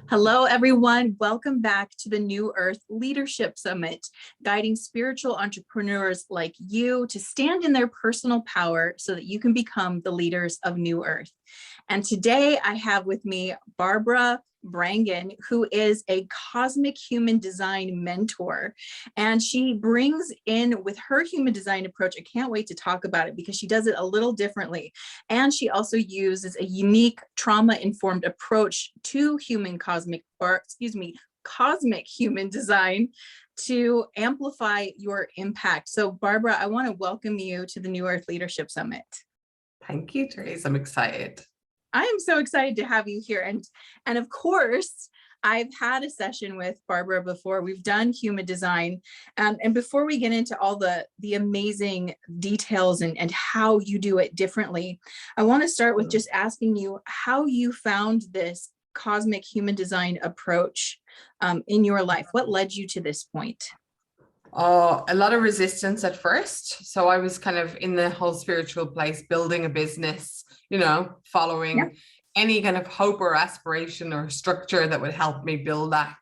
Hello, everyone. Welcome back to the New Earth Leadership Summit, guiding spiritual entrepreneurs like you to stand in their personal power so that you can become the leaders of New Earth. And today I have with me Barbara Brangan, who is a cosmic human design mentor. And she brings in with her human design approach, I can't wait to talk about it because she does it a little differently. And she also uses a unique trauma-informed approach to cosmic human design to amplify your impact. So Barbara, I want to welcome you to the New Earth Leadership Summit. Thank you, Therese. I'm excited. I am so excited to have you here. And of course, I've had a session with Barbara before. We've done human design. And before we get into all the amazing details and how you do it differently, I want to start with just asking you how you found this cosmic human design approach in your life. What led you to this point? Oh, a lot of resistance at first. So I was kind of in the whole spiritual place, building a business, following any kind of hope or aspiration or structure that would help me build that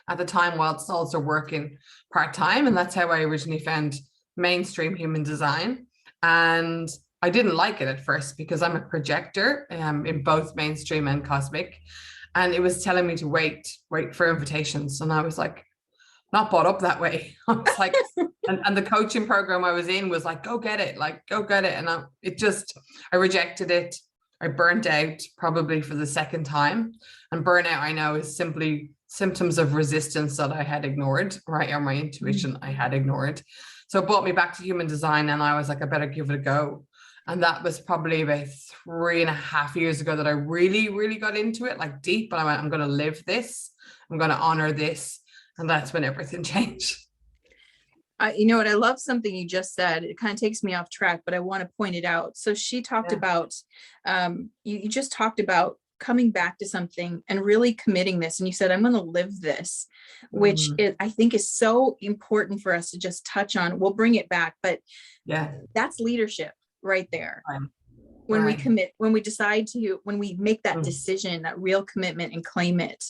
at the time, whilst also working part-time. And that's how I originally found mainstream human design. And I didn't like it at first because I'm a projector in both mainstream and cosmic. And it was telling me to wait for invitations. And I was like, not brought up that way. I was like, and the coaching program I was in was like, go get it. And I rejected it. I burnt out probably for the second time. And burnout, I know, is simply symptoms of resistance that I had ignored, right? Or my intuition I had ignored. So it brought me back to human design. And I was like, I better give it a go. And that was probably about 3.5 years ago that I really, really got into it, like deep. And I went, I'm going to live this. I'm going to honor this. And that's when everything changed. You know what? I love something you just said. It kind of takes me off track, but I want to point it out. So she talked about, you just talked about coming back to something and really committing this. And you said, I'm going to live this, which I think is so important for us to just touch on. We'll bring it back, but that's leadership right there. When we commit, when we make that decision, that real commitment and claim it.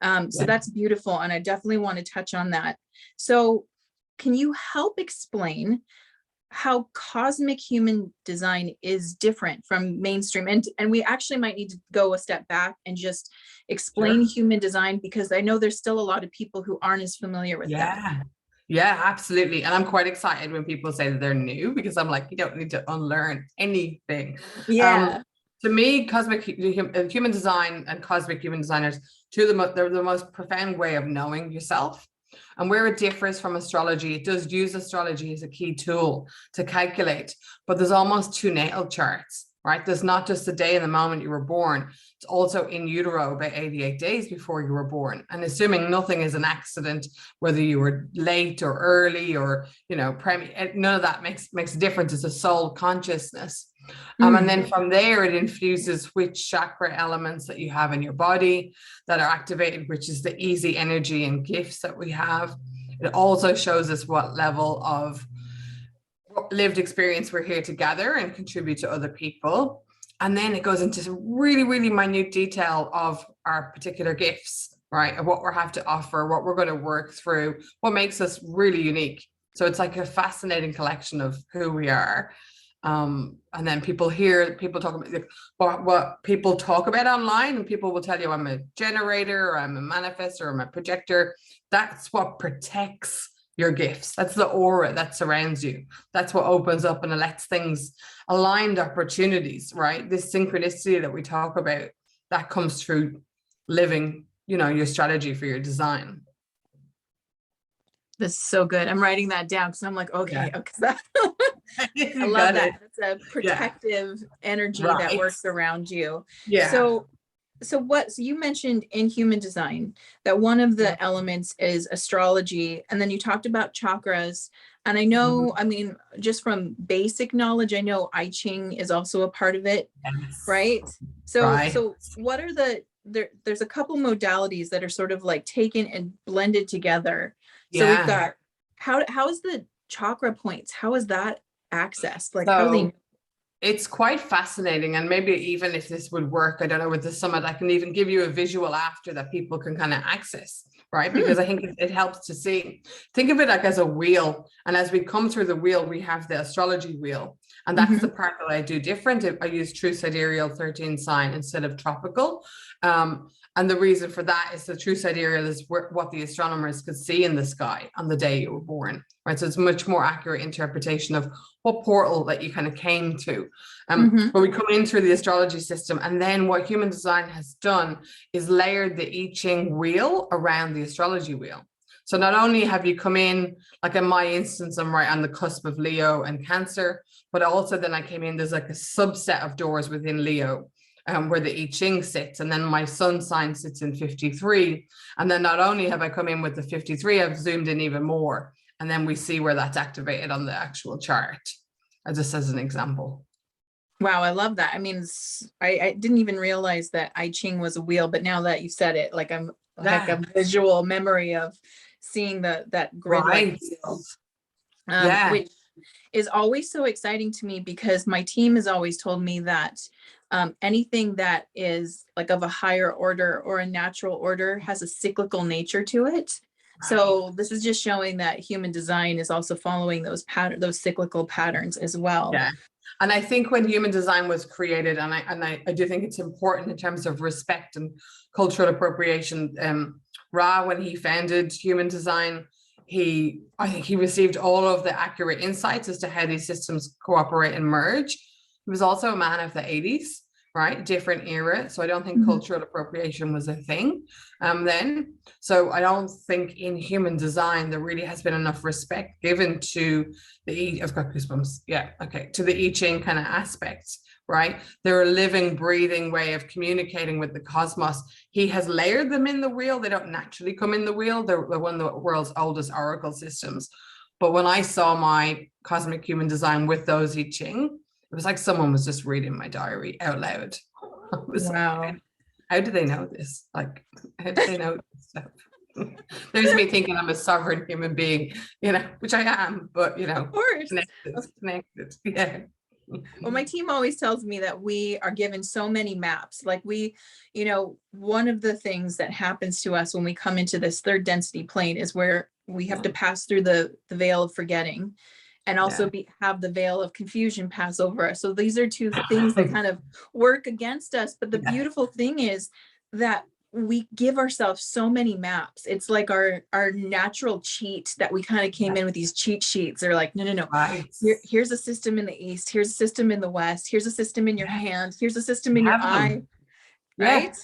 So that's beautiful. And I definitely want to touch on that. So can you help explain how cosmic human design is different from mainstream? And we actually might need to go a step back and just explain human design, because I know there's still a lot of people who aren't as familiar with that. Yeah, absolutely. And I'm quite excited when people say that they're new, because I'm like, you don't need to unlearn anything. To me, cosmic human design and cosmic human designers, they're the most profound way of knowing yourself. And where it differs from astrology, it does use astrology as a key tool to calculate, but there's almost two natal charts, right? There's not just the day and the moment you were born. It's also in utero about 88 days before you were born. And assuming nothing is an accident, whether you were late or early or, none of that makes a difference. It's a soul consciousness. And then from there, it infuses which chakra elements that you have in your body that are activated, which is the easy energy and gifts that we have. It also shows us what level of lived experience we're here to gather and contribute to other people. And then it goes into some really, really minute detail of our particular gifts, right? And what we have to offer, what we're going to work through, what makes us really unique. So it's like a fascinating collection of who we are. And then people talk about what people talk about online, and people will tell you I'm a generator, or I'm a manifestor, or I'm a projector. That's what protects your gifts. That's the aura that surrounds you. That's what opens up and lets things, aligned opportunities, right? This synchronicity that we talk about, that comes through living, your strategy for your design. This is so good. I'm writing that down because I'm like, okay, I love that. It's a protective energy that works around you. So you mentioned in human design that one of the elements is astrology, and then you talked about chakras. And I know, I mean, just from basic knowledge, I know I Ching is also a part of it, right? So what are there's a couple modalities that are sort of like taken and blended together. So we've got, how is the chakra points? How is that accessed? Like, how do they? It's quite fascinating. And maybe even if this would work, I don't know, with the summit, I can even give you a visual after that people can kind of access, right? Because I think it helps to see. Think of it like as a wheel. And as we come through the wheel, we have the astrology wheel. And that's the part that I do different. I use true sidereal 13 sign instead of tropical. And the reason for that is the true sidereal is what the astronomers could see in the sky on the day you were born, right? So it's much more accurate interpretation of what portal that you kind of came to. But we come in through the astrology system, and then what human design has done is layered the I Ching wheel around the astrology wheel. So not only have you come in, like in my instance, I'm right on the cusp of Leo and Cancer, but also then I came in, there's like a subset of doors within Leo, where the I Ching sits, and then my sun sign sits in 53. And then not only have I come in with the 53, I've zoomed in even more. And then we see where that's activated on the actual chart, just as an example. Wow, I love that. I mean, I didn't even realize that I Ching was a wheel, but now that you said it, like I'm like a visual memory of seeing that grid-like wheel, which is always so exciting to me, because my team has always told me that anything that is like of a higher order or a natural order has a cyclical nature to it. So this is just showing that human design is also following those cyclical patterns as well. Yeah. And I think when human design was created, and I do think it's important in terms of respect and cultural appropriation, Ra, when he founded human design, I think he received all of the accurate insights as to how these systems cooperate and merge. He was also a man of the 80s, right? Different era. So I don't think cultural appropriation was a thing then. So I don't think in human design there really has been enough respect given to I've got goosebumps. Yeah, okay. To the I Ching kind of aspects, right? They're a living, breathing way of communicating with the cosmos. He has layered them in the wheel. They don't naturally come in the wheel. They're one of the world's oldest oracle systems. But when I saw my cosmic human design with those I Ching, it was like someone was just reading my diary out loud. Wow. Like, how do they know this? Like, how do they know this stuff? There's me thinking I'm a sovereign human being, which I am, but, of course, connected. Yeah. Well, my team always tells me that we are given so many maps. Like one of the things that happens to us when we come into this third density plane is where we have to pass through the veil of forgetting, and also have the veil of confusion pass over us. So these are two things that kind of work against us. But the beautiful thing is that we give ourselves so many maps. It's like our natural cheat that we kind of came in with these cheat sheets. They're like, no. Right. Here's a system in the East. Here's a system in the West. Here's a system in your hand. Here's a system in your eye. Right?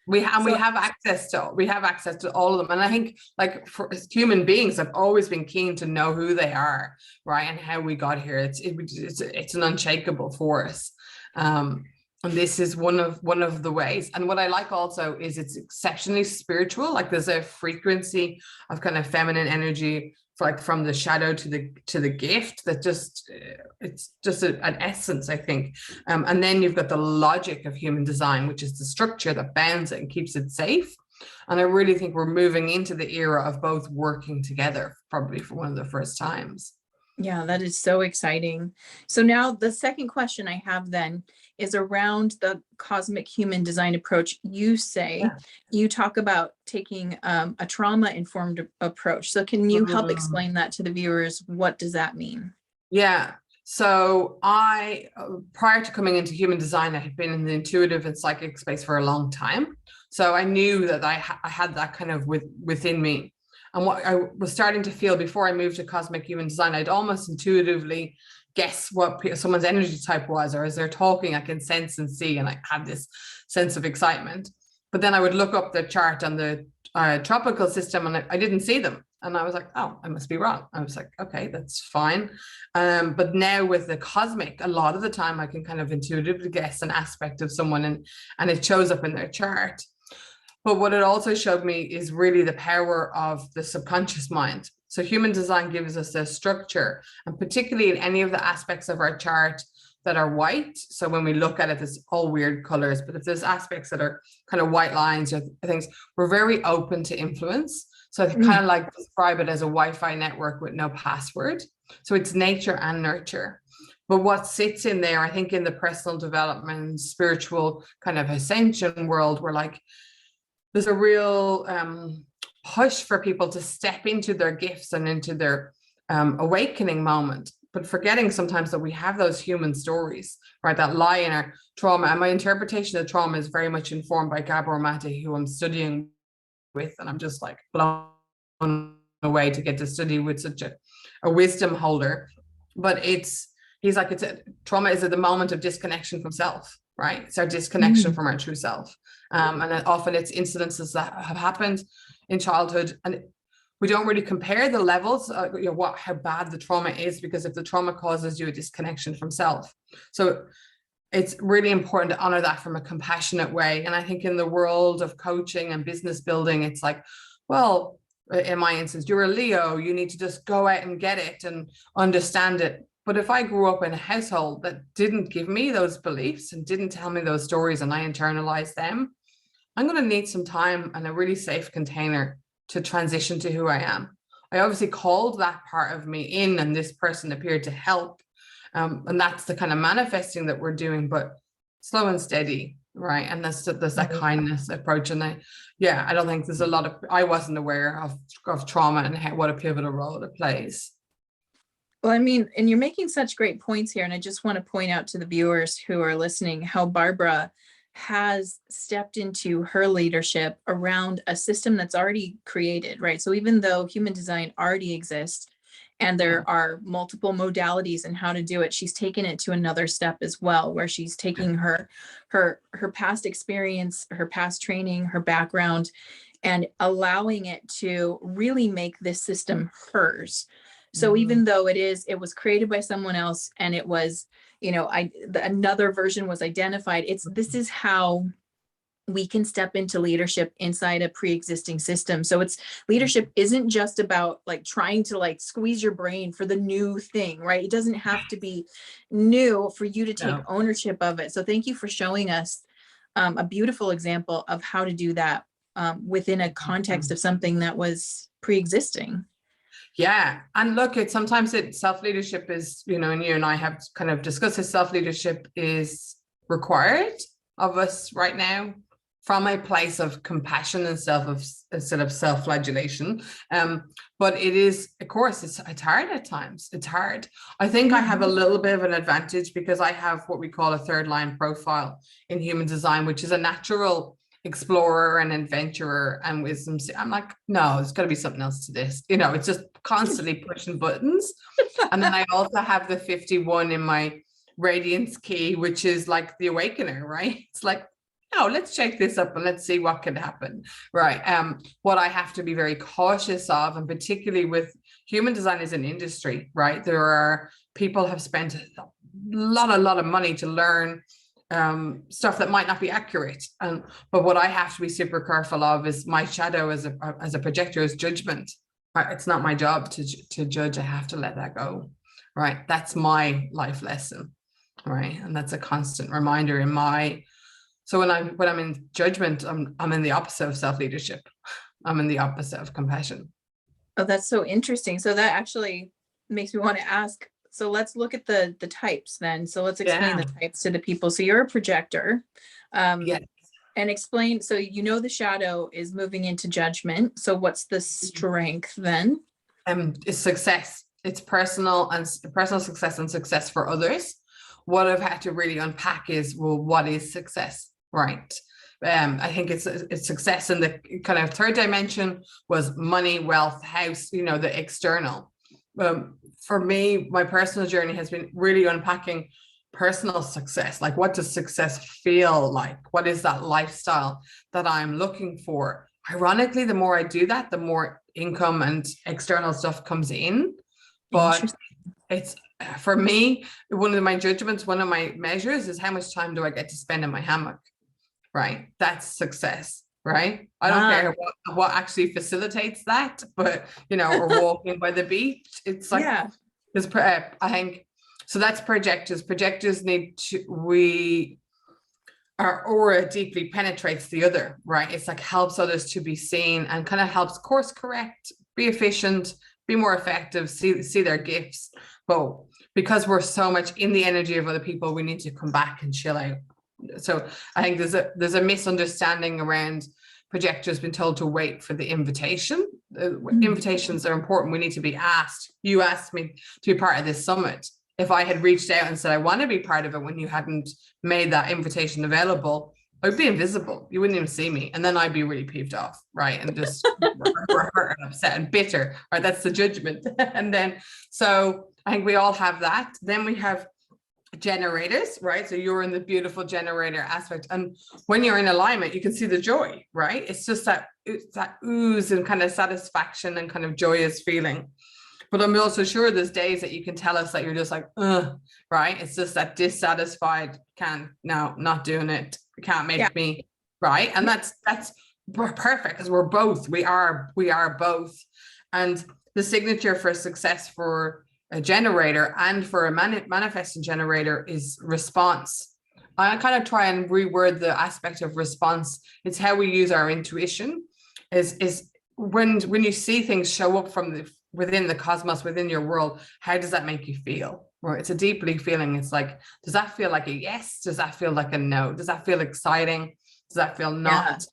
We have access to all of them. And I think, like, for human beings, I've always been keen to know who they are, right, and how we got here. It's an unshakable force. And this is one of the ways. And what I like also is it's exceptionally spiritual. Like, there's a frequency of kind of feminine energy, like from the shadow to the gift, that it's just an essence, I think. And then you've got the logic of human design, which is the structure that bounds it and keeps it safe. And I really think we're moving into the era of both working together, probably for one of the first times. Yeah, that is so exciting. So now the second question I have then is around the cosmic human design approach. You talk about taking a trauma-informed approach. So can you help explain that to the viewers? What does that mean? Yeah. So I, prior to coming into human design, I had been in the intuitive and psychic space for a long time. So I knew that I had that kind of within me. And what I was starting to feel before I moved to cosmic human design, I'd almost intuitively guess what someone's energy type was, or as they're talking, I can sense and see, and I have this sense of excitement. But then I would look up the chart on the tropical system, and I didn't see them. And I was like, oh, I must be wrong. I was like, okay, that's fine. But now with the cosmic, a lot of the time I can kind of intuitively guess an aspect of someone, and it shows up in their chart. But what it also showed me is really the power of the subconscious mind. So human design gives us a structure, and particularly in any of the aspects of our chart that are white. So when we look at it, there's all weird colors, but if there's aspects that are kind of white lines or things, we're very open to influence. So I kind of like describe it as a Wi-Fi network with no password. So it's nature and nurture. But what sits in there, I think in the personal development, spiritual kind of ascension world, we're like, there's a real push for people to step into their gifts and into their awakening moment, but forgetting sometimes that we have those human stories, right, that lie in our trauma. And my interpretation of trauma is very much informed by Gabor Mate, who I'm studying with, and I'm just like blown away to get to study with such a wisdom holder. But he's like, trauma is at the moment of disconnection from self, right? It's our disconnection from our true self. And often it's incidences that have happened in childhood, and we don't really compare the levels, how bad the trauma is, because if the trauma causes you a disconnection from self. So it's really important to honor that from a compassionate way. And I think in the world of coaching and business building, it's like, well, in my instance, you're a Leo, you need to just go out and get it and understand it. But if I grew up in a household that didn't give me those beliefs and didn't tell me those stories and I internalized them, I'm going to need some time and a really safe container to transition to who I am. I obviously called that part of me in, and this person appeared to help. And that's the kind of manifesting that we're doing, but slow and steady, right? And there's that kindness approach. And I don't think there's a lot of, I wasn't aware of trauma and what a pivotal role it plays. Well, I mean, and you're making such great points here. And I just want to point out to the viewers who are listening how Barbara has stepped into her leadership around a system that's already created, right? So even though human design already exists and there are multiple modalities in how to do it, she's taken it to another step as well, where she's taking her past experience, her past training, her background, and allowing it to really make this system hers. So even though it was created by someone else and it was, another version was identified, this is how we can step into leadership inside a pre-existing system. So leadership isn't just about like trying to like squeeze your brain for the new thing, right? It doesn't have to be new for you to take ownership of it. So thank you for showing us a beautiful example of how to do that within a context of something that was pre-existing. Yeah. And look, sometimes self-leadership is, and you and I have kind of discussed this, self-leadership is required of us right now from a place of compassion instead of self-flagellation. But it is, of course, it's hard at times. It's hard. I think I have a little bit of an advantage because I have what we call a third line profile in human design, which is a natural explorer and adventurer and wisdom. I'm like, no, there's got to be something else to this. It's just constantly pushing buttons. And then I also have the 51 in my radiance key, which is like the awakener, right? It's like, no, let's check this up and let's see what can happen, right? What I have to be very cautious of, and particularly with human design as an industry, right? There are people have spent a lot of money to learn stuff that might not be accurate. But what I have to be super careful of is my shadow as a projector is judgment. Right? It's not my job to judge. I have to let that go. Right? That's my life lesson. Right? And that's a constant reminder so when I'm in judgment, I'm in the opposite of self-leadership. I'm in the opposite of compassion. Oh, that's so interesting. So that actually makes me want to ask, so let's look at the types then. So let's explain the types to the people. So you're a projector. Yes. And explain, so the shadow is moving into judgment. So what's the strength then? It's success. It's personal success and success for others. What I've had to really unpack is, well, what is success, right? I think it's success in the kind of third dimension was money, wealth, house, the external. For me, my personal journey has been really unpacking personal success. Like, what does success feel like? What is that lifestyle that I'm looking for? Ironically, the more I do that, the more income and external stuff comes in. But it's, for me, one of my judgments, one of my measures is how much time do I get to spend in my hammock, right? That's success, right? I don't care what actually facilitates that, but, or walking by the beach. It's like, because I think, so that's projectors. Projectors our aura deeply penetrates the other, right? It's like helps others to be seen and kind of helps course correct, be efficient, be more effective, see their gifts. But because we're so much in the energy of other people, we need to come back and chill out. So I think there's a misunderstanding around projectors being told to wait for the invitation. Invitations are important. We need to be asked. You asked me to be part of this summit. If I had reached out and said I want to be part of it when you hadn't made that invitation available, I'd be invisible. You wouldn't even see me. And then I'd be really peeved off, right? And just hurt and upset and bitter, right? That's the judgment. And then, so I think we all have that. Then we have generators, right? So you're in the beautiful generator aspect. And when you're in alignment, you can see the joy, right? It's just that, it's that ooze and kind of satisfaction and kind of joyous feeling. But I'm also sure there's days that you can tell us that you're just like, right? It's just that dissatisfied, not doing it. Can't make me, right? And that's perfect, because we're both, we are both. And the signature for success for a generator and for a manifesting generator is response. I kind of try and reword the aspect of response. It's how we use our intuition. Is when you see things show up from within the cosmos, within your world, how does that make you feel? Or it's a deeply feeling. It's like, does that feel like a yes? Does that feel like a no? Does that feel exciting? Does that feel not?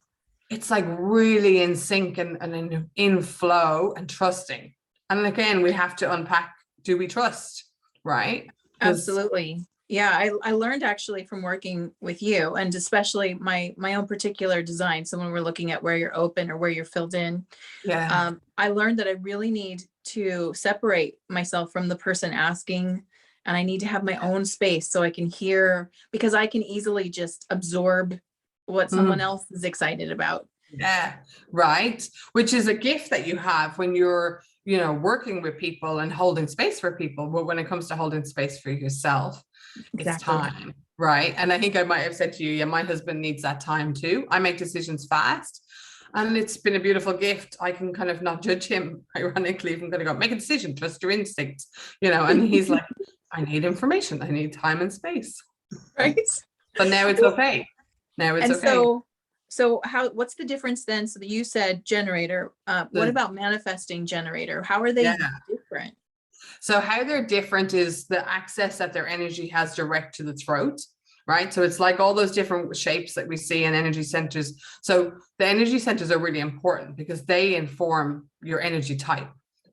Yeah. It's like really in sync and in flow and trusting. And again, we have to unpack, do we trust? Right? Absolutely. Yeah, I learned actually from working with you, and especially my own particular design. So when we're looking at where you're open or where you're filled in, I learned that I really need to separate myself from the person asking, and I need to have my own space so I can hear, because I can easily just absorb what someone else is excited about. Yeah, right. Which is a gift that you have when you're, working with people and holding space for people. But when it comes to holding space for yourself, it's time, right? And I think I might have said to you, yeah, my husband needs that time too. I make decisions fast, and it's been a beautiful gift. I can kind of not judge him, ironically. I'm going to go, make a decision, trust your instincts, and he's like, I need information. I need time and space. Right. But now it's okay. Now it's okay. So what's the difference then? So that you said generator, what about manifesting generator? How are they different? So how they're different is the access that their energy has direct to the throat, right? So it's like all those different shapes that we see in energy centers. So the energy centers are really important because they inform your energy type.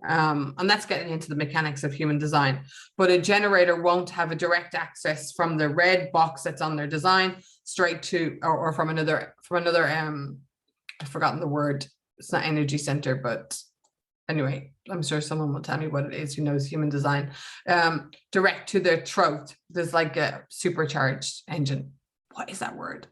And that's getting into the mechanics of human design. But a generator won't have a direct access from the red box that's on their design straight to, or from another, I've forgotten the word. It's not energy center, but anyway, I'm sure someone will tell me what it is who knows human design. Direct to their throat. There's like a supercharged engine. What is that word?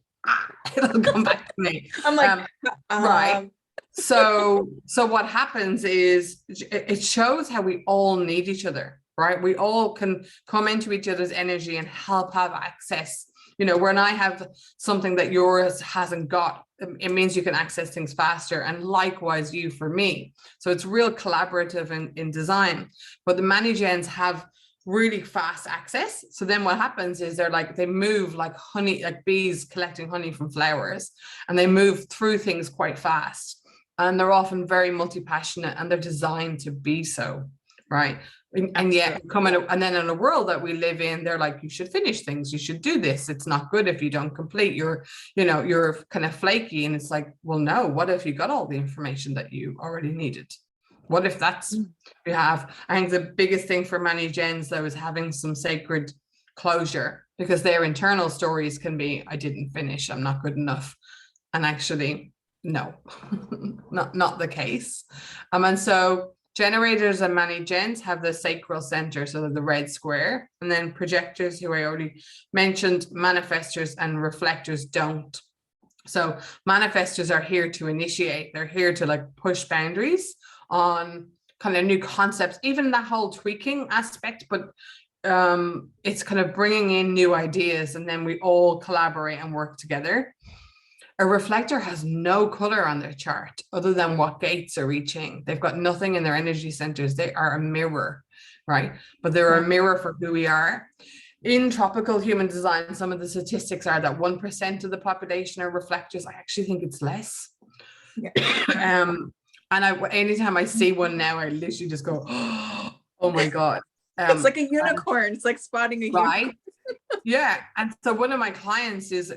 It'll come back to me. I'm like, right. So what happens is it shows how we all need each other, right? We all can come into each other's energy and help have access. When I have something that yours hasn't got, it means you can access things faster, and likewise you for me. So it's real collaborative in design. But the Mani-Gens have really fast access. So then what happens is they move like honey, like bees collecting honey from flowers, and they move through things quite fast. And they're often very multi-passionate, and they're designed to be so, right? And yet and then in a world that we live in, they're like, you should finish things, you should do this, it's not good if you don't complete, you're kind of flaky. And it's like, well, no, what if you got all the information that you already needed? What if that's you have? I think the biggest thing for many gens though is having some sacred closure, because their internal stories can be, I didn't finish, I'm not good enough. And actually, no, not the case. And so generators and Mani-Gens have the sacral center, so the red square, and then projectors, who I already mentioned, manifestors and reflectors don't. So manifestors are here to initiate, they're here to push boundaries on kind of new concepts, even that whole tweaking aspect, but it's kind of bringing in new ideas, and then we all collaborate and work together. A reflector has no color on their chart other than what gates are reaching. They've got nothing in their energy centers. They are a mirror, right? But they're a mirror for who we are. In tropical human design, some of the statistics are that 1% of the population are reflectors. I actually think it's less. And anytime I see one now, I literally just go, oh my God. It's like a unicorn. It's like spotting a unicorn. Right. Yeah. And so one of my clients is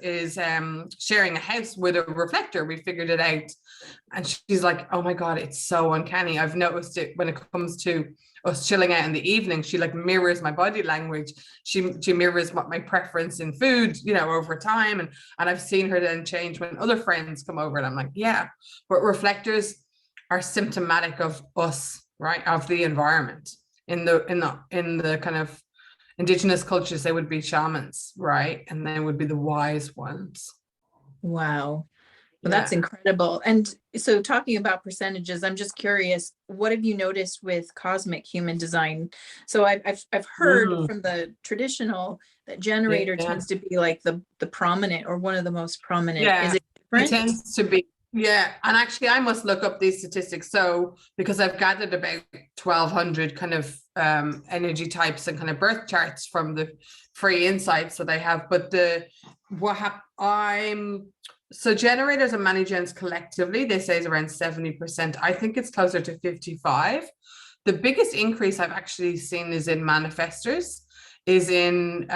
sharing a house with a reflector. We figured it out. And she's like, oh my God, it's so uncanny. I've noticed it when it comes to us chilling out in the evening. She like mirrors my body language. She mirrors what my preference in food, you know, over time. And I've seen her then change when other friends come over. And I'm like, yeah, but reflectors are symptomatic of us, right? Of the environment. In the kind of indigenous cultures, they would be shamans, right? And they would be the wise ones. Wow. Well, that's incredible. And so talking about percentages, I'm just curious, what have you noticed with cosmic human design? So I've heard from the traditional that generator tends to be like the prominent or one of the most prominent. Yeah, is it different? It tends to be. Yeah, and actually I must look up these statistics. So because I've gathered about 1,200 kind of energy types and kind of birth charts from the free insights that I have. But so generators and many-gens collectively, they say is around 70%. I think it's closer to 55. The biggest increase I've actually seen is in manifestors, is in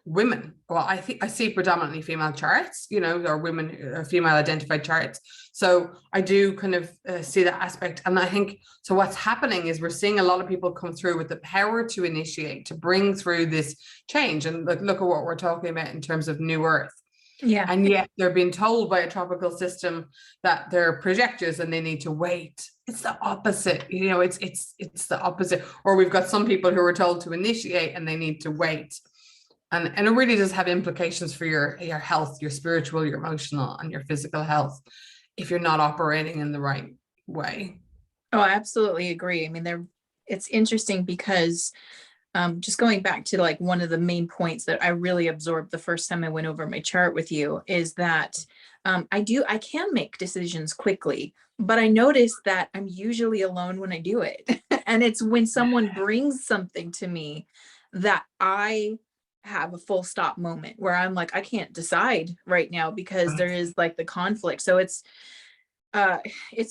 women. Well, I think I see predominantly female charts, you know, or women or female identified charts. So I do kind of see that aspect. And I think, so what's happening is we're seeing a lot of people come through with the power to initiate, to bring through this change. And look at what we're talking about in terms of new earth. Yeah. And yet they're being told by a tropical system that they're projectors and they need to wait. It's the opposite, you know, it's the opposite. Or we've got some people who are told to initiate and they need to wait. And it really does have implications for your health, your spiritual, your emotional, and your physical health if you're not operating in the right way. Oh, I absolutely agree. I mean, it's interesting because just going back to like one of the main points that I really absorbed the first time I went over my chart with you is that I can make decisions quickly, but I notice that I'm usually alone when I do it. And it's when someone brings something to me that I have a full stop moment where I'm like, I can't decide right now because there is like the conflict. So it's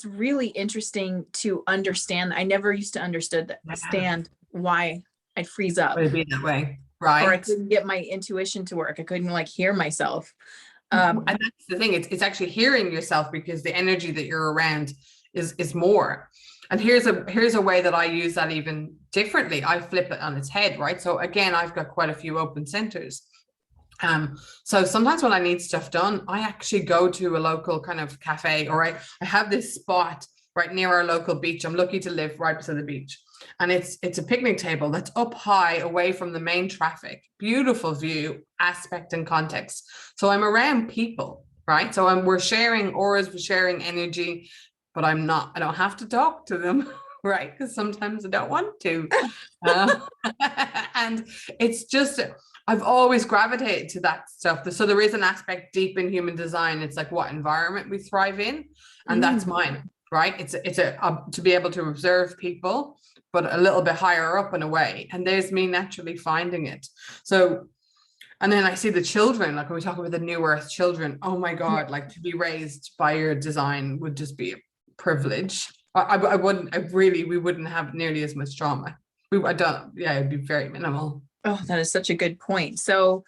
really interesting to understand. I never used to understand why I'd freeze up. Would it be that way? Right. Or I couldn't get my intuition to work. I couldn't like hear myself. And that's the thing. It's actually hearing yourself because the energy that you're around is more. And here's a way that I use that even differently. I flip it on its head, right? So again, I've got quite a few open centers. So sometimes when I need stuff done, I actually go to a local kind of cafe, or I have this spot right near our local beach. I'm lucky to live right beside the beach. And it's a picnic table that's up high away from the main traffic. Beautiful view, aspect and context. So I'm around people, right? So we're sharing auras, we're sharing energy, but I don't have to talk to them, right? Because sometimes I don't want to. And it's just, I've always gravitated to that stuff. So there is an aspect deep in human design. It's like what environment we thrive in. And that's mine, right? It's to be able to observe people, but a little bit higher up in a way. And there's me naturally finding it. So, and then I see the children, like when we talk about the new earth children, oh my God, like to be raised by your design would just be a privilege. We wouldn't have nearly as much trauma. It'd be very minimal. Oh, that is such a good point. So,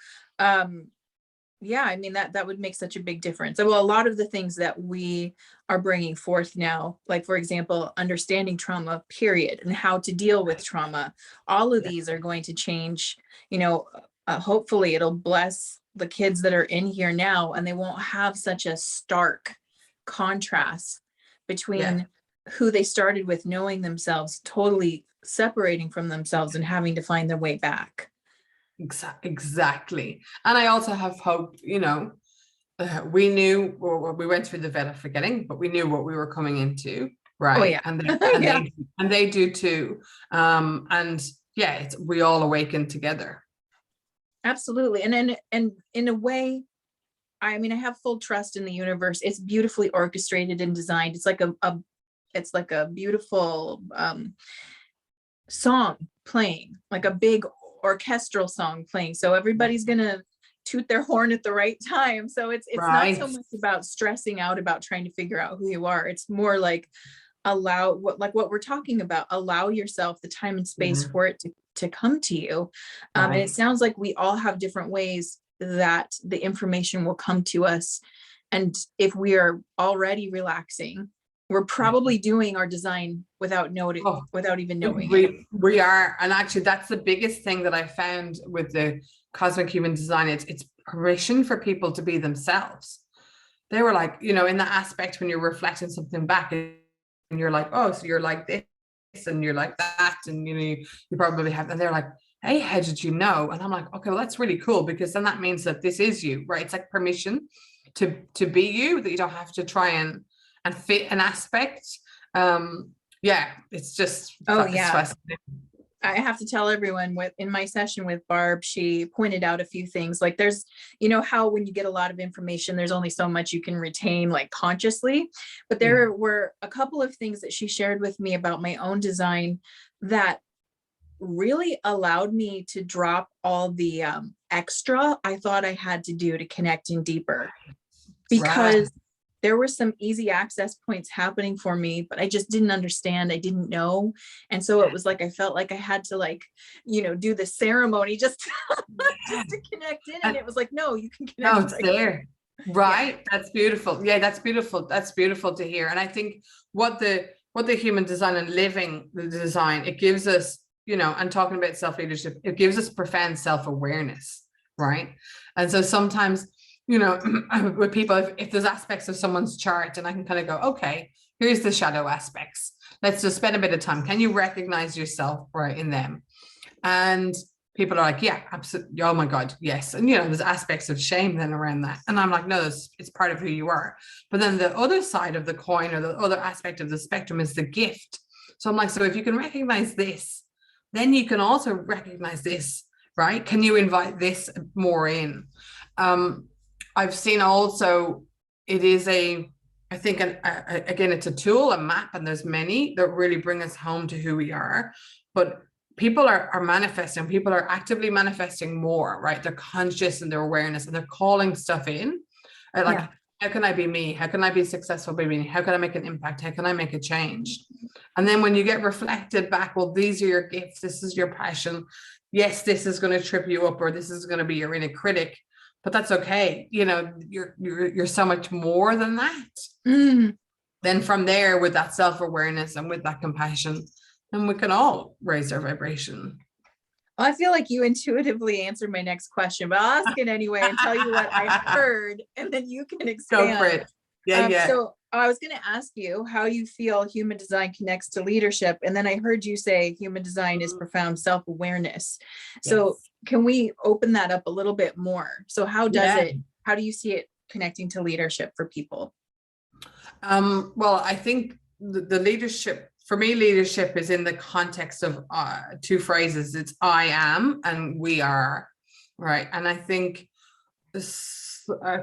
yeah, I mean, that would make such a big difference. Well, a lot of the things that we are bringing forth now, like, for example, understanding trauma, period, and how to deal with trauma, all of these are going to change, you know, hopefully it'll bless the kids that are in here now, and they won't have such a stark contrast between who they started with, knowing themselves, totally separating from themselves and having to find their way back. Exactly. And I also have hope, you know, we knew, or we went through the vet of forgetting, but we knew what we were coming into, right? Oh, yeah. And they do too. And yeah, we all awaken together. Absolutely. And in a way, I mean, I have full trust in the universe. It's beautifully orchestrated and designed. It's like a beautiful song playing, like a big orchestral song playing. So everybody's gonna toot their horn at the right time. So it's right. Not so much about stressing out about trying to figure out who you are. It's more like what we're talking about. Allow yourself the time and space for it to come to you. And Right. it sounds like we all have different ways that the information will come to us. And if we are already relaxing, we're probably doing our design without Oh, without even knowing it. we are. And actually, that's the biggest thing that I found with the cosmic human design. It's permission for people to be themselves. They were like, you know, in that aspect when you're reflecting something back and you're like, oh, so you're like this and you're like that. And, you know, you probably have, and they're like, hey, how did you know? And I'm like, okay, well, that's really cool, because then that means that this is you, right? It's like permission to be you, that you don't have to try and fit an aspect. Yeah, it's just, Oh it's yeah. fascinating. I have to tell everyone, in my session with Barb, she pointed out a few things. Like there's, you know, how when you get a lot of information, there's only so much you can retain like consciously, but there were a couple of things that she shared with me about my own design that really allowed me to drop all the extra I thought I had to do to connect in deeper, because Right. there were some easy access points happening for me, but I just didn't understand. I didn't know. And so it was like, I felt like I had to like, you know, do the ceremony just, just to connect in. And it was like, no, you can connect. No, it's right there. Yeah. Right. That's beautiful. Yeah, that's beautiful. That's beautiful to hear. And I think what the human design and living the design, it gives us, you know, and talking about self-leadership, it gives us profound self-awareness, right? And so sometimes, you know, with people, if there's aspects of someone's chart and I can kind of go, okay, here's the shadow aspects. Let's just spend a bit of time. Can you recognize yourself right in them? And people are like, yeah, absolutely. Oh my God, yes. And, you know, there's aspects of shame then around that. And I'm like, no, it's part of who you are. But then the other side of the coin, or the other aspect of the spectrum, is the gift. So I'm like, so if you can recognize this, then you can also recognize this, right? Can you invite this more in? I've seen also, it is I think, again, it's a tool, a map, and there's many that really bring us home to who we are. But people are manifesting, people are actively manifesting more, right? They're conscious in their awareness and they're calling stuff in. Like, how can I be me? How can I be successful by me? How can I make an impact? How can I make a change? And then when you get reflected back, well, these are your gifts. This is your passion. Yes, this is going to trip you up, or this is going to be your inner critic, but that's okay. You know, you're so much more than that. Then from there, with that self-awareness and with that compassion, then we can all raise our vibration. Well, I feel like you intuitively answered my next question, but I'll ask it anyway and tell you what I heard, and then you can expand. Go for it. Yeah. So I was going to ask you how you feel human design connects to leadership. And then I heard you say human design is profound self-awareness. So can we open that up a little bit more? So how do you see it connecting to leadership for people? Well, I think the leadership, for me, leadership is in the context of two phrases. It's I am and we are, right? And I think this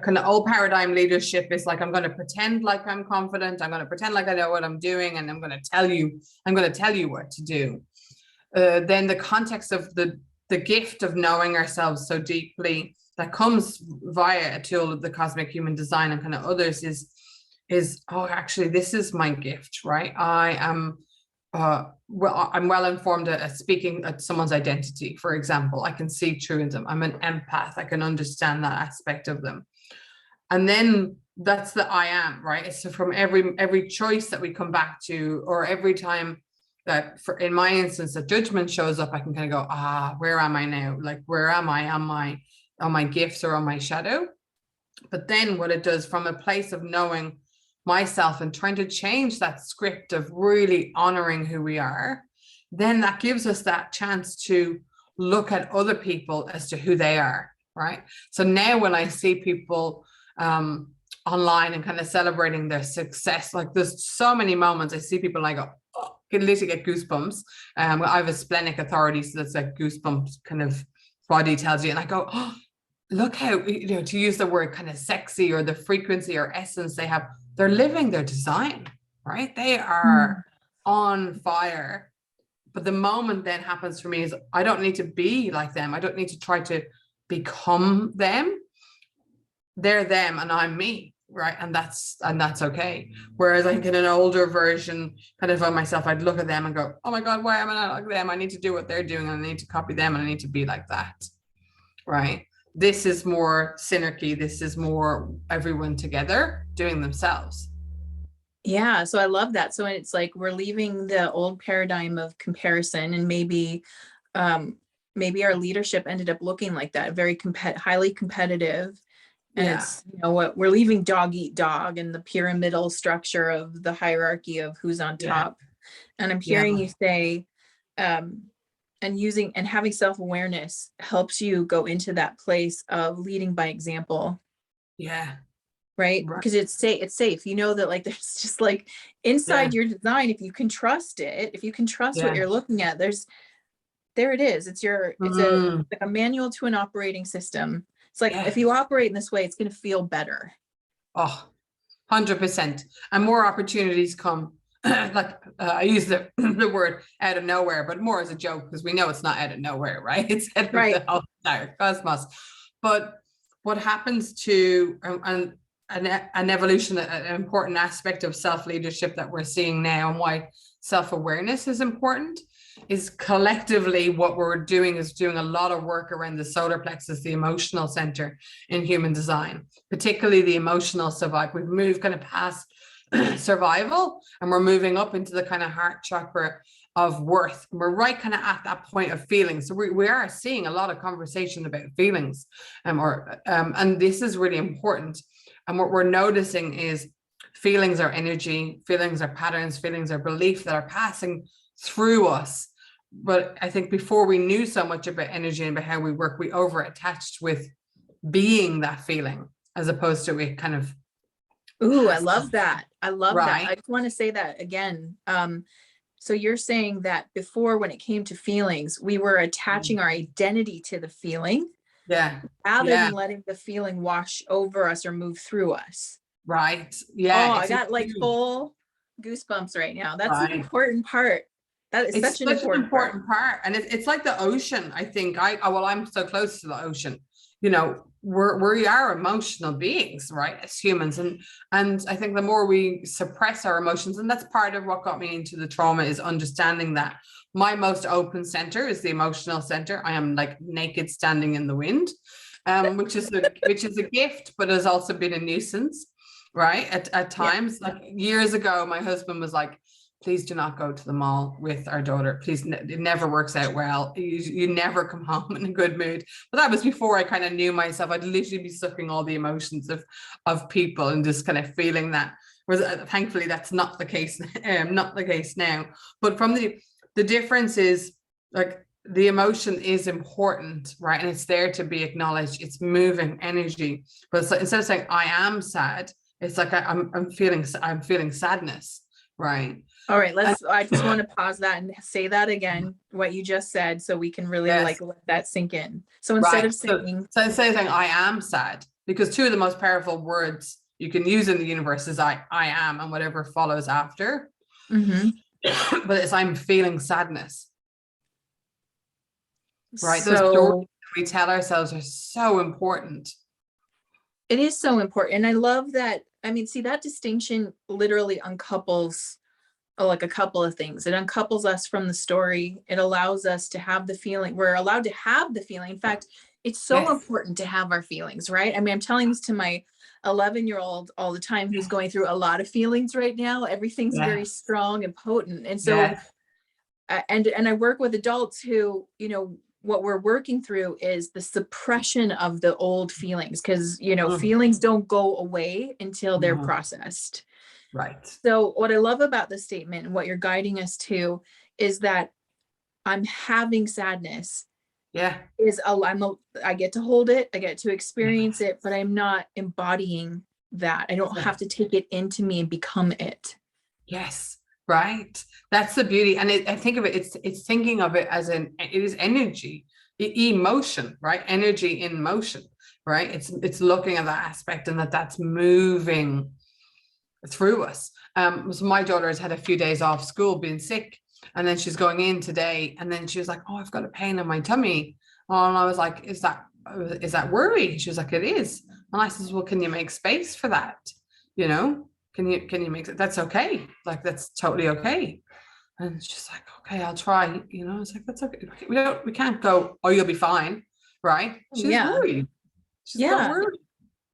kind of old paradigm leadership is like, I'm going to pretend like I'm confident. I'm going to pretend like I know what I'm doing. And I'm going to tell you what to do. Then the context of the gift of knowing ourselves so deeply that comes via a tool of the cosmic human design and kind of others is, oh, actually, this is my gift, right? I am, I'm well informed at speaking at someone's identity, for example. I can see through in them. I'm an empath. I can understand that aspect of them. And then that's the I am, right? So from every choice that we come back to, or every time that, in my instance, a judgment shows up, I can kind of go, where am I now? Like, where am I? Am I on my gifts or on my shadow? But then what it does, from a place of knowing myself and trying to change that script of really honoring who we are, then that gives us that chance to look at other people as to who they are, right? So now when I see people online and kind of celebrating their success, like there's so many moments I see people and I go, oh, I can literally get goosebumps. I have a splenic authority, so that's like goosebumps kind of body tells you, and I go, oh, look how, you know, to use the word kind of sexy, or the frequency or essence they have. They're living their design, right? They are on fire. But the moment then happens for me is I don't need to be like them. I don't need to try to become them. They're them and I'm me. right? And that's okay. Whereas I think in an older version kind of myself, I'd look at them and go, oh my God, why am I not like them? I need to do what they're doing, and I need to copy them, and I need to be like that, right? This is more synergy. This is more everyone together doing themselves. Yeah, so I love that. So it's like we're leaving the old paradigm of comparison, and maybe our leadership ended up looking like that, very highly competitive. And Yeah. it's, what we're leaving dog eat dog and the pyramidal structure of the hierarchy of who's on top. And I'm hearing you say, and having self-awareness helps you go into that place of leading by example. Yeah. Right. Because it's safe. That like, there's just like inside your design, if you can trust it, if you can trust what you're looking at, there it is. It's like a manual to an operating system. It's like, if you operate in this way, it's going to feel better. Oh, 100%. And more opportunities come. Like I use the word out of nowhere, but more as a joke, because we know it's not out of nowhere, right? It's out of the whole entire cosmos. But what happens to an evolution, an important aspect of self-leadership that we're seeing now, and why self-awareness is important, is collectively what we're doing is doing a lot of work around the solar plexus, the emotional center in human design, particularly the emotional survival. We've moved kind of past survival, and we're moving up into the kind of heart chakra of worth. We're right kind of at that point of feelings. So we are seeing a lot of conversation about feelings, and this is really important. And what we're noticing is feelings are energy, feelings are patterns, feelings are belief that are passing through us. But I think before we knew so much about energy and about how we work, we over attached with being that feeling, as opposed to it kind of. Ooh, I love that. I love that. I just want to say that again. So you're saying that before, when it came to feelings, we were attaching our identity to the feeling, rather than letting the feeling wash over us or move through us. Right. Yeah. Oh, I got like full goosebumps right now. That's an important part. That is such an important part. And it's like the ocean. I think I'm so close to the ocean. We are emotional beings, right, as humans, and I think the more we suppress our emotions, and that's part of what got me into the trauma, is understanding that my most open center is the emotional center. I am like naked standing in the wind, which is a gift, but has also been a nuisance, right, at times. Like years ago, my husband was like, please do not go to the mall with our daughter. Please, it never works out well. You never come home in a good mood. But that was before I kind of knew myself. I'd literally be sucking all the emotions of people and just kind of feeling that. Whereas thankfully that's not the case. Not the case now. But from the difference is, like, the emotion is important, right? And it's there to be acknowledged. It's moving energy. But instead of saying I am sad, it's like I'm feeling sadness, right? All right, I just want to pause that and say that again, what you just said, so we can really like let that sink in. So instead of saying, instead of saying I am sad, because two of the most powerful words you can use in the universe is I am, and whatever follows after. But it's I'm feeling sadness. Right. Those stories that we tell ourselves are so important. It is so important. And I love that. I mean, see, that distinction literally uncouples like a couple of things. It uncouples us from the story. It allows us to have the feeling. We're allowed to have the feeling. In fact, it's so important to have our feelings, right? I mean, I'm telling this to my 11-year-old all the time, who's going through a lot of feelings right now. Everything's very strong and potent. And so, and I work with adults who, what we're working through is the suppression of the old feelings, because, feelings don't go away until they're processed. Right. So what I love about this statement and what you're guiding us to is that I'm having sadness. I get to hold it, I get to experience it, but I'm not embodying that. I don't have to take it into me and become it. Yes. Right. That's the beauty. And I think of it, it's thinking of it as it is energy, emotion, right? Energy in motion, right? It's looking at that aspect, and that's moving through us. So my daughter has had a few days off school being sick, and then she's going in today, and then she was like, oh, I've got a pain in my tummy. And I was like, is that worry? She was like, it is. And I said, well, can you make space for that? you know, can you make it? That's okay. Like, that's totally okay. And she's like, okay, I'll try. You know, it's like, that's okay. We can't go, oh, you'll be fine. Right. She's Yeah. worried. She's got Yeah. worried.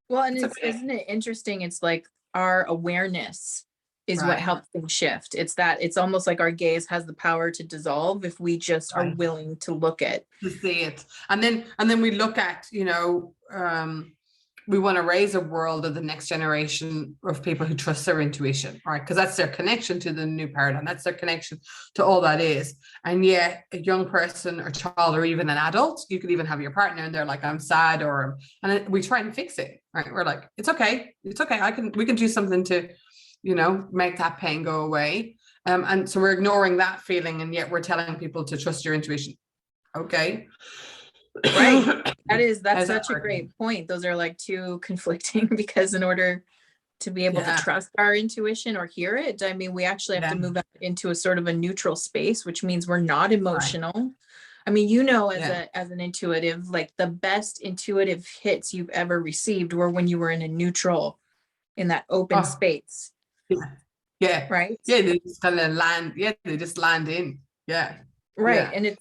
Well, and It's it's, okay. isn't it interesting? It's like our awareness is what Right. helps things shift. It's that it's almost like our gaze has the power to dissolve if we just are Right. willing to look at. To see it. And then we look at, we want to raise a world of the next generation of people who trust their intuition, right? Because that's their connection to the new paradigm. That's their connection to all that is. And yet a young person or child or even an adult, you could even have your partner and they're like, I'm sad, we try and fix it, right? We're like, it's okay. It's okay. We can do something to, make that pain go away. And so we're ignoring that feeling. And yet we're telling people to trust your intuition. Okay. Right. That's How's that such a working? great point. Those are like two conflicting because in order to be able to Yeah. trust our intuition or hear it, I mean, we actually have to Yeah. move out into a sort of a neutral space, which means we're not Right. emotional. I mean, as Yeah. an intuitive, like the best intuitive hits you've ever received were when you were in a neutral, in that open Oh, space, yeah. Yeah. right? Yeah. They just kind of land. Yeah. They just land in. Yeah. Right. Yeah.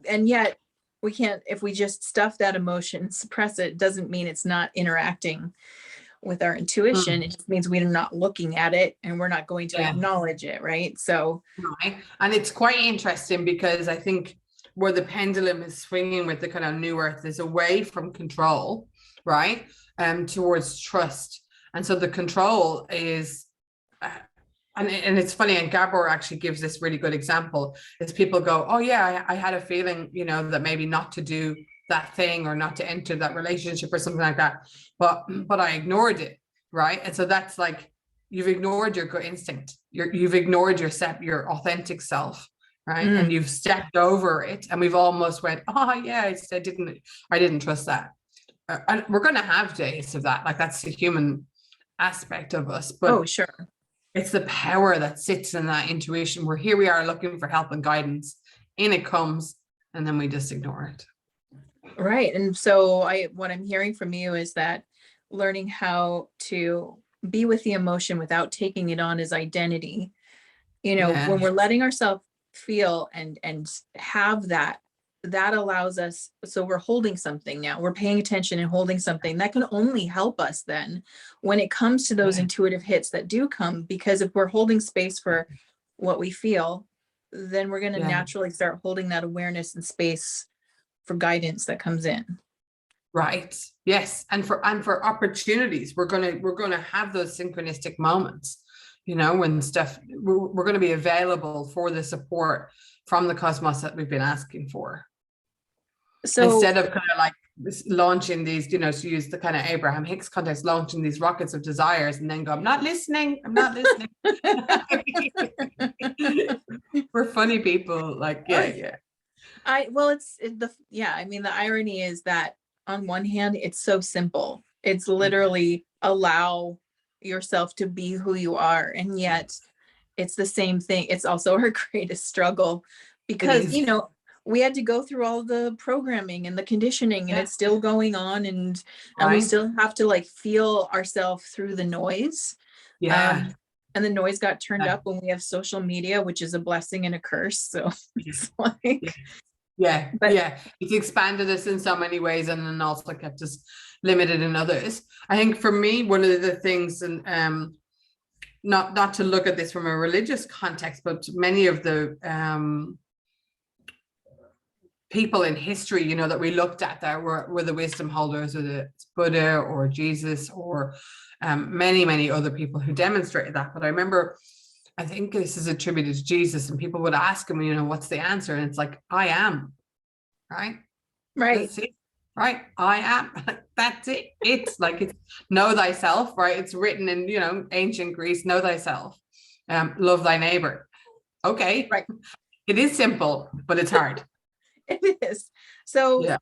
And yet we can't, if we just stuff that emotion, suppress it, doesn't mean it's not interacting with our intuition. Mm. It just means we're not looking at it and we're not going to Yeah. acknowledge it. Right. So, Right. And it's quite interesting because I think where the pendulum is swinging with the kind of new earth is away from control, right? Towards trust. And so the control is, and it's funny, and Gabor actually gives this really good example, is people go, oh yeah, I had a feeling, that maybe not to do that thing or not to enter that relationship or something like that. But I ignored it, right? And so that's like, you've ignored your gut instinct. You've ignored your authentic self, right? And you've stepped over it. And we've almost went, oh yeah, I didn't trust that. And we're going to have days of that. Like, that's the human aspect of us. oh, But sure. it's the power that sits in that intuition where here we are looking for help and guidance. In it comes, and then we just ignore it. Right. And so what I'm hearing from you is that learning how to be with the emotion without taking it on as identity, Yeah. when we're letting ourselves feel and have that allows us. So we're holding something now, we're paying attention and holding something that can only help us then when it comes to those intuitive hits that do come, because if we're holding space for what we feel, then we're going to naturally start holding that awareness and space for guidance that comes in. Right. Yes. And for opportunities, we're gonna have those synchronistic moments, when we're going to be available for the support from the cosmos that we've been asking for. So instead of kind of like launching these, to use the kind of Abraham Hicks context, launching these rockets of desires and then go, I'm not listening. We're funny people. Like, yeah. I mean, the irony is that on one hand, it's so simple. It's literally allow yourself to be who you are. And yet it's the same thing. It's also our greatest struggle because, we had to go through all the programming and the conditioning and it's still going on. And we still have to like feel ourselves through the noise. Yeah. And the noise got turned up when we have social media, which is a blessing and a curse. So it's like, it's expanded us in so many ways and then also kept us limited in others. I think for me, one of the things, and not to look at this from a religious context, but many of the people in history, that we looked at that were the wisdom holders, or the Buddha or Jesus or many other people who demonstrated that. But I remember, I think this is attributed to Jesus, and people would ask him, what's the answer? And it's like, I am, right? That's it, right? I am. That's it. It's like, it's know thyself, right? It's written in, ancient Greece, know thyself, love thy neighbor. Okay. Right. It is simple, but it's hard. It is. So,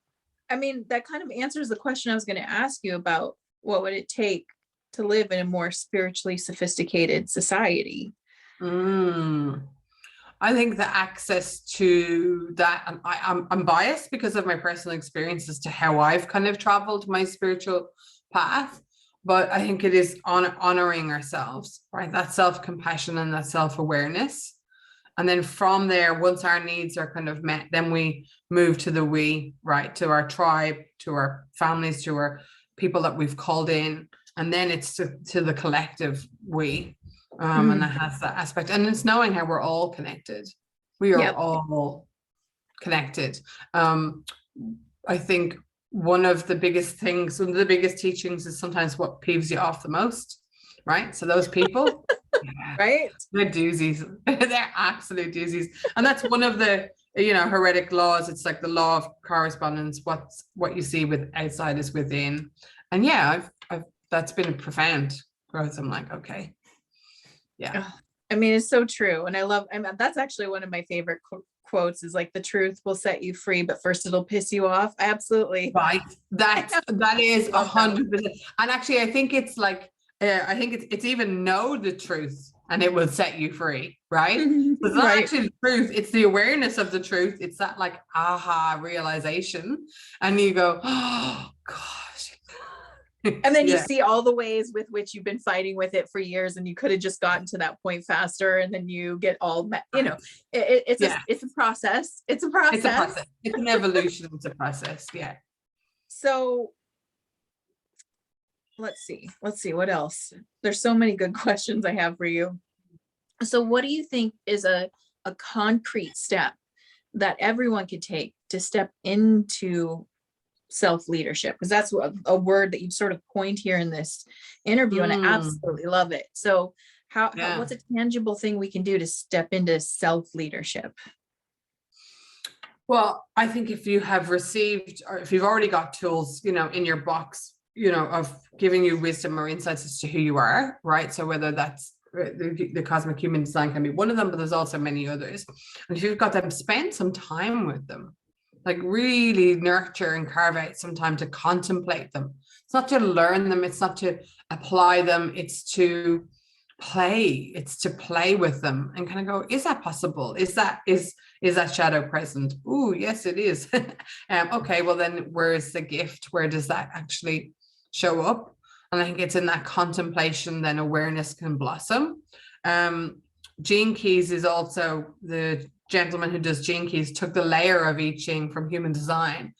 I mean, that kind of answers the question I was going to ask you about what would it take to live in a more spiritually sophisticated society? I think the access to that, and I'm biased because of my personal experience as to how I've kind of traveled my spiritual path. but I think it is honoring ourselves, right? That self-compassion and that self-awareness. And then from there, once our needs are kind of met, then we move to the we, right? To our tribe, to our families, to our people that we've called in. And then it's to the collective we. And that has that aspect. And it's knowing how we're all connected. We are all connected. I think one of the biggest teachings is sometimes what peeves you off the most, right? So those people, right? They're doozies. They're absolute doozies. And that's one of the, heretic laws. It's like the law of correspondence. What you see with outside is within. And yeah, I've that's been a profound growth. I'm like, okay. Yeah. I mean, it's so true. And that's actually one of my favorite quotes is like, the truth will set you free, but first it'll piss you off. Absolutely. Right. That is 100%. And actually, I think it's like, I think it's even know the truth and it will set you free. Right. It's not actually the truth. It's the awareness of the truth. It's that like aha realization. And you go, oh gosh. And then you see all the ways with which you've been fighting with it for years, and you could have just gotten to that point faster. And then you get all, it's a process. It's a process. It's an evolution. It's a process. Yeah. So let's see what else. There's so many good questions I have for you. So what do you think is a concrete step that everyone could take to step into self-leadership? Because that's a word that you've sort of coined here in this interview, and I absolutely love it. So how what's a tangible thing we can do to step into self-leadership? Well, I think if you have received, or if you've already got tools, in your box, of giving you wisdom or insights as to who you are, right? So whether that's the cosmic human design can be one of them, but there's also many others. And if you've got them, spend some time with them. Like really nurture and carve out some time to contemplate them. It's not to learn them. It's not to apply them. It's to play. It's to play with them and kind of go, is that possible? Is that shadow present? Ooh, yes, it is. Okay, well then where's the gift? Where does that actually show up? And I think it's in that contemplation, then awareness can blossom. Gene Keys is also the gentleman who does Gene Keys, took the layer of I Ching from human design.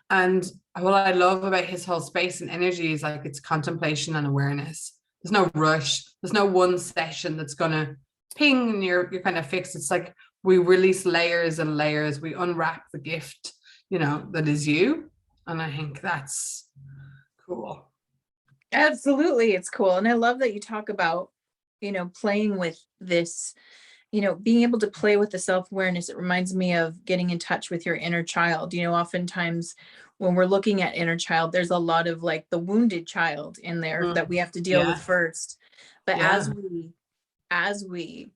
And what I love about his whole space and energy is like it's contemplation and awareness. There's no rush. There's no one session that's going to ping and you're kind of fixed. It's like we release layers and layers. We unwrap the gift, that is you. And I think that's cool. Absolutely. It's cool. And I love that you talk about, playing with this, being able to play with the self-awareness. It reminds me of getting in touch with your inner child. Oftentimes when we're looking at inner child, there's a lot of like the wounded child in there that we have to deal with first. But as we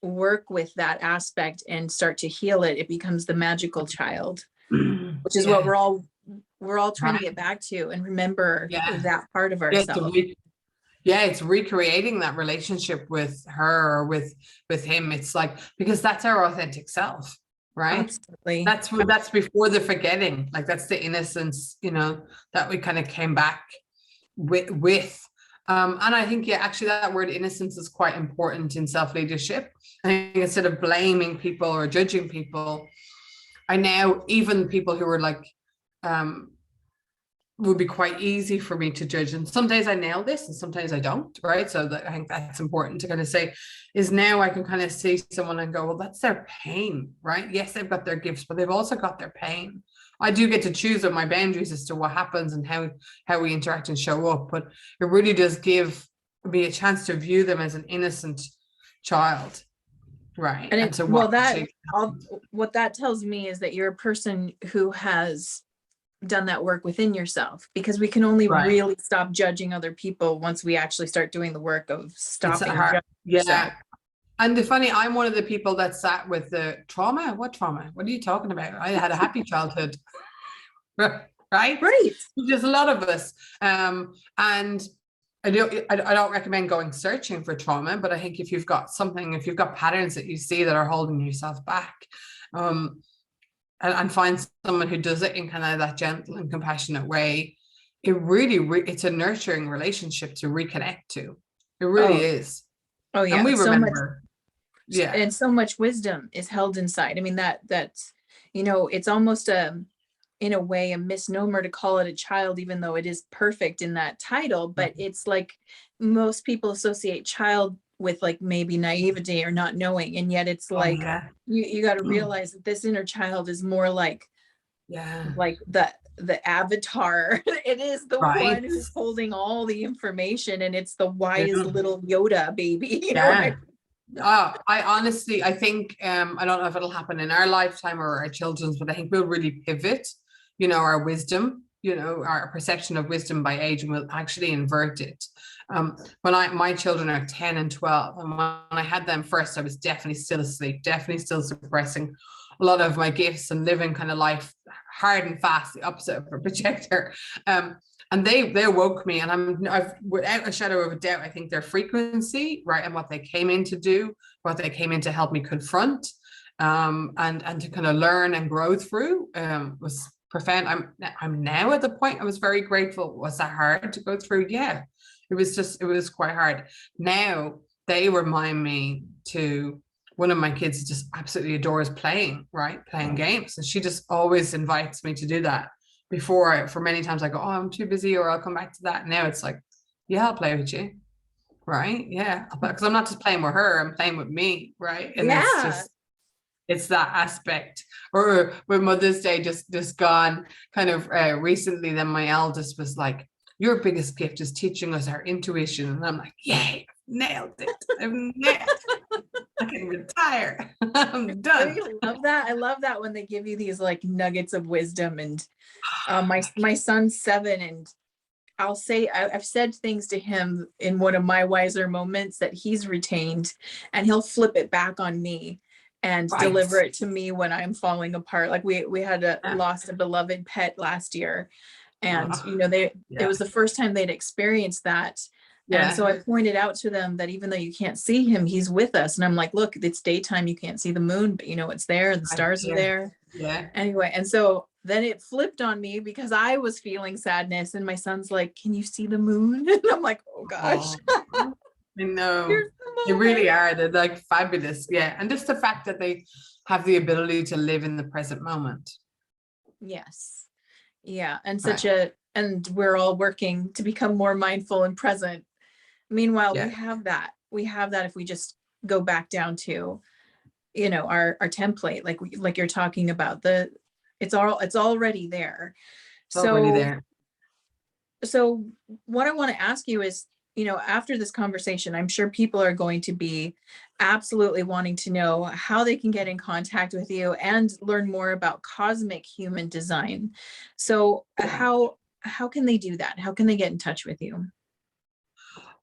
work with that aspect and start to heal it, it becomes the magical child, which is what we're all trying to get back to and remember that part of ourselves. It's recreating that relationship with her or with him. It's like, because that's our authentic self, right? Absolutely. That's before the forgetting. Like that's the innocence, that we kind of came back with. And I think, actually that word innocence is quite important in self-leadership. I think instead of blaming people or judging people, I now, even people who are like, would be quite easy for me to judge. And some days I nail this and sometimes I don't, right? So I think that's important to kind of say is now I can kind of see someone and go, well, that's their pain, right? Yes, they've got their gifts, but they've also got their pain. I do get to choose what my boundaries as to what happens and how we interact and show up. But it really does give me a chance to view them as an innocent child. Right. And so what that tells me is that you're a person who has done that work within yourself, because we can only really stop judging other people once we actually start doing the work of stopping judging yourself. And I'm one of the people that sat with the trauma. What trauma? What are you talking about? I had a happy childhood. Right? There's a lot of us. And I don't recommend going searching for trauma, but I think if you've got patterns that you see that are holding yourself back, and find someone who does it in kind of that gentle and compassionate way, it really, it's a nurturing relationship to reconnect to. It really Oh, is. oh And yeah. we So much, remember, yeah. and so much wisdom is held inside. I mean, that's, it's almost in a way, a misnomer to call it a child, even though it is perfect in that title. But it's like most people associate child with like maybe naivety or not knowing. And yet it's Oh like, yeah. you got to realize that this inner child is more Yeah. like the avatar. It is the one Right. who's holding all the information, and it's the wise Yeah. little Yoda baby. You know what I Yeah. mean? I honestly, I think, I don't know if it'll happen in our lifetime or our children's, but I think we'll really pivot, our wisdom, our perception of wisdom by age, and we'll actually invert it. When my children are 10 and 12, and when I had them first, I was definitely still asleep, definitely still suppressing a lot of my gifts and living kind of life hard and fast, the opposite of a projector. And they woke me, and I've without a shadow of a doubt, I think their frequency, right, and what they came in to do, what they came in to help me confront, and to kind of learn and grow through, was profound. I'm now at the point I was very grateful. Was that hard to go through? Yeah, it was quite hard. Now they remind me to. One of my kids just absolutely adores playing games, and she just always invites me to do that. Before, for many times I go, oh, I'm too busy, or I'll come back to that. Now it's like, yeah, I'll play with you, right? Yeah, because I'm not just playing with her, I'm playing with me, right? And Yeah. it's that aspect. Or with Mother's Day just gone kind of recently, then my eldest was like, your biggest gift is teaching us our intuition. And I'm like, yay, nailed it. I've nailed it. I can retire. I'm done. I love that. I love that when they give you these like nuggets of wisdom. And my son's 7, and I'll say I've said things to him in one of my wiser moments that he's retained, and he'll flip it back on me and Right. deliver it to me when I'm falling apart. Like we had lost a beloved pet last year, and it was the first time they'd experienced that. And so I pointed out to them that even though you can't see him, he's with us. And I'm like, look, it's daytime, you can't see the moon, but it's there, and the stars are there. Yeah. Anyway, and so then it flipped on me because I was feeling sadness, and my son's like, can you see the moon? And I'm like, oh gosh. I know. They really are. They're like fabulous. Yeah. And just the fact that they have the ability to live in the present moment. Yes. Yeah. And and we're all working to become more mindful and present. Meanwhile, we have that if we just go back down to, our template, like you're talking about, it's already there. It's already there. So what I want to ask you is, after this conversation, I'm sure people are going to be absolutely wanting to know how they can get in contact with you and learn more about cosmic human design. So how can they do that? How can they get in touch with you?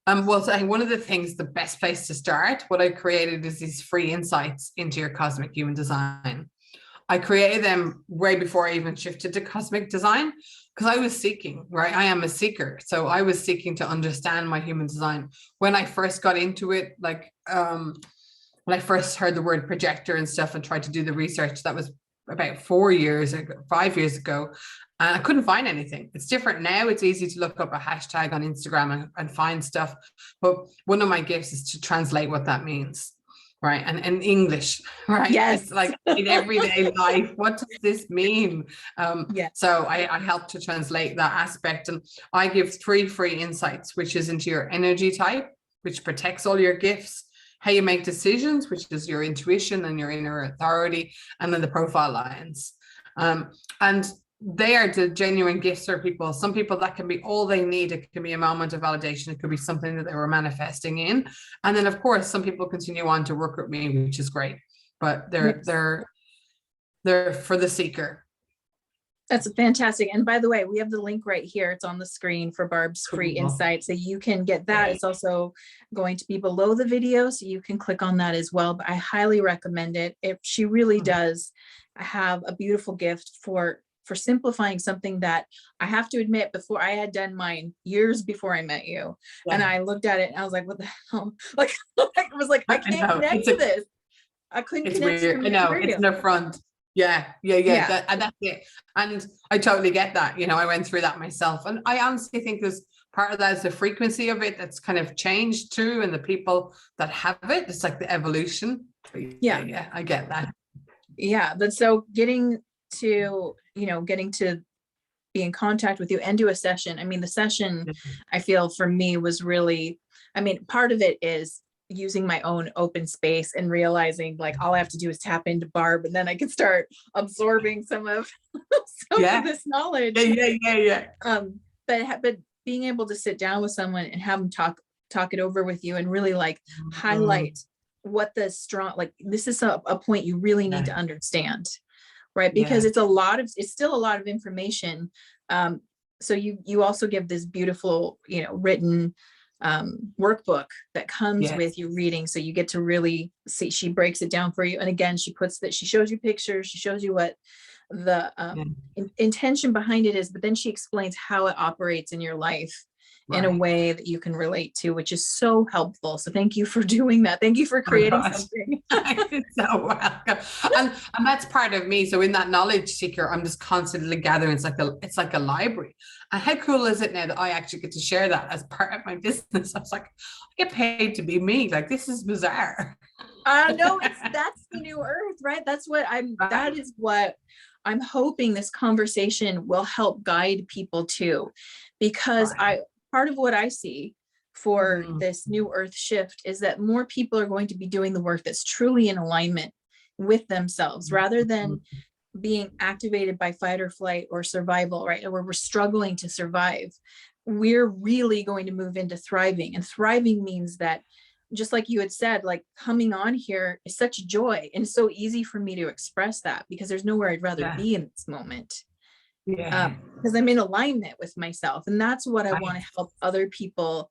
Well, so one of the things, the best place to start, what I created is these free insights into your cosmic human design. I created them way before I even shifted to cosmic design, because I was seeking, right? I am a seeker. So I was seeking to understand my human design. When I first got into it, like when I first heard the word projector and stuff and tried to do the research, that was about 5 years ago. And I couldn't find anything. It's different now. It's easy to look up a hashtag on Instagram and find stuff. But one of my gifts is to translate what that means, right? And in English, right? Yes. It's like in everyday life, what does this mean? So I help to translate that aspect. And I give 3 free insights, which is into your energy type, which protects all your gifts, how you make decisions, which is your intuition and your inner authority, and then the profile lines. And they are the genuine gifts for people. Some people, that can be all they need. It can be a moment of validation. It could be something that they were manifesting in. And then, of course, some people continue on to work with me, which is great. But they're for the seeker. That's fantastic. And by the way, we have the link right here. It's on the screen for Barb's free insight. So you can get that. It's also going to be below the video, so you can click on that as well. But I highly recommend it. She really does have a beautiful gift for simplifying something that, I have to admit, before I had done mine years before I met you. And I looked at it and I was like, what the hell? Like, I was like, I can't connect to this. I couldn't connect to weird. I know, it's an affront. Yeah. and that's it. And I totally get that. You know, I went through that myself, and I honestly think there's part of that is the frequency of it that's kind of changed too, and the people that have it. It's like the evolution. Yeah, I get that. Yeah, but so getting to be in contact with you and do a session. I mean, the session, I feel for me was really, I mean, part of it is using my own open space and realizing like all I have to do is tap into Barb, and then I can start absorbing some of this knowledge. Yeah. But being able to sit down with someone and have them talk it over with you and really like highlight what the strong, like this is a point you really need to understand, right? Because it's still a lot of information. So you also give this beautiful, written workbook that comes with you reading. So you get to really see, she breaks it down for you. And again, she shows you pictures, she shows you what the intention behind it is, but then she explains how it operates in your life in a way that you can relate to, which is so helpful. So thank you for doing that. Thank you for creating something. You're so welcome. And that's part of me. So in that knowledge seeker, I'm just constantly gathering. It's like a library. And how cool is it now that I actually get to share that as part of my business? I was like, I get paid to be me. Like, this is bizarre. No, that's the new earth, right? That is what I'm hoping this conversation will help guide people to, because part of what I see for this new earth shift is that more people are going to be doing the work that's truly in alignment with themselves, rather than being activated by fight or flight or survival, right? Where we're struggling to survive. We're really going to move into thriving, and thriving means that, just like you had said, like coming on here is such joy, and it's so easy for me to express that because there's nowhere I'd rather be in this moment. Because I'm in alignment with myself, and that's what I want to help other people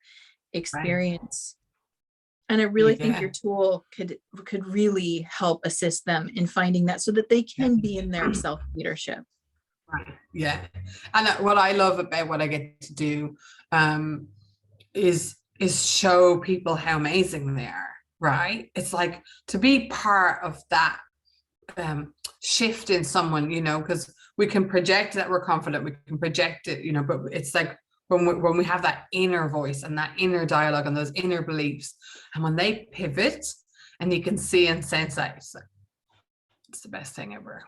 experience. And I really think your tool could really help assist them in finding that, so that they can be in their self-leadership. Yeah. And what I love about what I get to do is show people how amazing they are, right? It's like to be part of that shift in someone, because we can project that we're confident, we can project it, but it's like when we have that inner voice and that inner dialogue and those inner beliefs, and when they pivot and you can see and sense that, it's the best thing ever.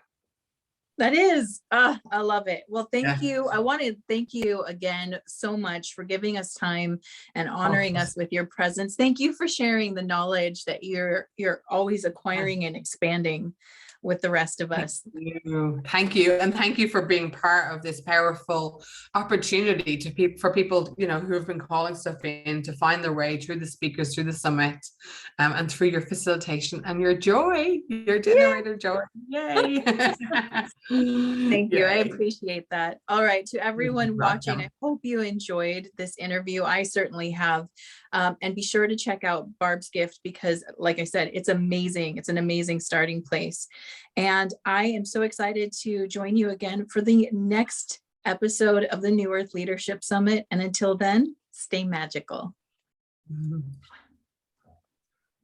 That is, I love it. Well, thank you. I want to thank you again so much for giving us time and honoring us with your presence. Thank you for sharing the knowledge that you're always acquiring and expanding with the rest of us. Thank you. And thank you for being part of this powerful opportunity for people, who have been calling stuff in to find their way through the speakers, through the summit, and through your facilitation and your joy, your generator joy. Yay. Thank you. I appreciate that. All right. To everyone watching, I hope you enjoyed this interview. I certainly have. And be sure to check out Barb's gift, because like I said, it's amazing. It's an amazing starting place. And I am so excited to join you again for the next episode of the New Earth Leadership Summit. And until then, stay magical.